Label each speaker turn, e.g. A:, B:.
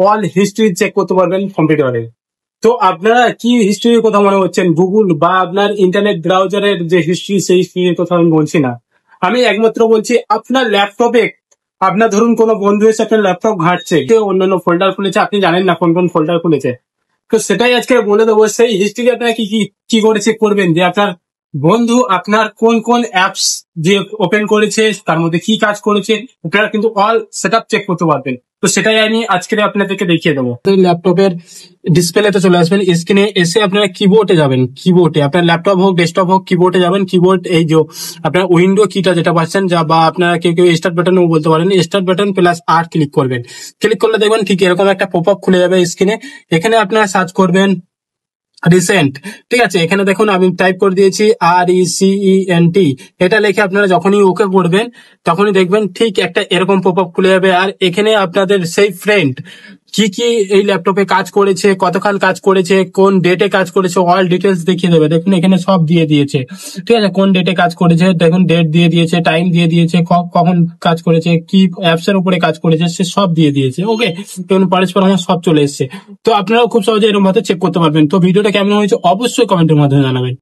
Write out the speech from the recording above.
A: All history check করতে পারবেন কম্পিউটারে। তো আপনারা কি হিস্ট্রির কথা মনে হচ্ছেন, গুগল বা আপনার ইন্টারনেট ব্রাউজারের যে হিস্ট্রি সেই হিস্ট্রির কথা আমি বলছি না। আমি একমাত্র বলছি আপনার ল্যাপটপে, আপনার ধরুন কোনো বন্ধু এসে আপনার ল্যাপটপ ঘাঁটছে, কেউ অন্যান্য ফোল্ডার খুলেছে, আপনি জানেন না কোন কোন ফোল্ডার খুলেছে। তো সেটাই আজকে বলে দেবো, সেই হিস্ট্রি আপনারা কি কি কি করে চেক করবেন যে আপনার বন্ধু আপনার কোন কোন অ্যাপস যে ওপেন করেছে, তার মধ্যে কি কাজ করেছে, আপনারা কিন্তু অল সেট চেক করতে পারবেন। তো সেটাই আমি আজকে আপনাদেরকে দেখিয়ে দেবো। ল্যাপটপের ডিসপ্লেতে চলে আসবেন, স্ক্রিনে এসে আপনারা কিবোর্ডে যাবেন, কিবোর্ডে আপনার ল্যাপটপ হোক ডেস্কটপ হোক কিবোর্ডে যাবেন। কিবোর্ড এই যে আপনার উইন্ডো কিটা যেটা পাচ্ছেন, যা বা আপনারা কেউ কেউ স্টার্ট বাটনও বলতে পারেন, স্টার্ট বাটন প্লাস আর ক্লিক করবেন। ক্লিক করলে দেখবেন ঠিক এরকম একটা পপ আপ খুলে যাবে স্ক্রিনে। এখানে আপনারা সার্চ করবেন রিসেন্ট। ঠিক আছে, এখানে দেখুন আমি টাইপ করে দিয়েছি RECENT। এটা লিখে আপনারা যখনই ওকে করবেন তখনই দেখবেন ঠিক একটা এরকম পপ আপ খুলে যাবে। আর এখানে আপনাদের সেই ফ্রেন্ড কি কি এই ল্যাপটপে কাজ করেছে, কতক্ষণ কাজ করেছে, কোন ডেটে কাজ করেছে, অল ডিটেলস দেখিয়ে দেবে। দেখুন এখানে সব দিয়ে দিয়েছে। ঠিক আছে, কোন ডেটে কাজ করেছে দেখুন, ডেট দিয়ে দিয়েছে, টাইম দিয়ে দিয়েছে, কখন কাজ করেছে, কি অ্যাপস এর উপরে কাজ করেছে, সে সব দিয়ে দিয়েছে। ওকে, দেখুন পরস্পর আমার সব চলে এসছে। তো আপনারাও খুব সহজে এরকম ভাবে চেক করতে পারবেন। তো ভিডিওটা কেমন হয়েছে অবশ্যই কমেন্টের মাধ্যমে জানাবেন।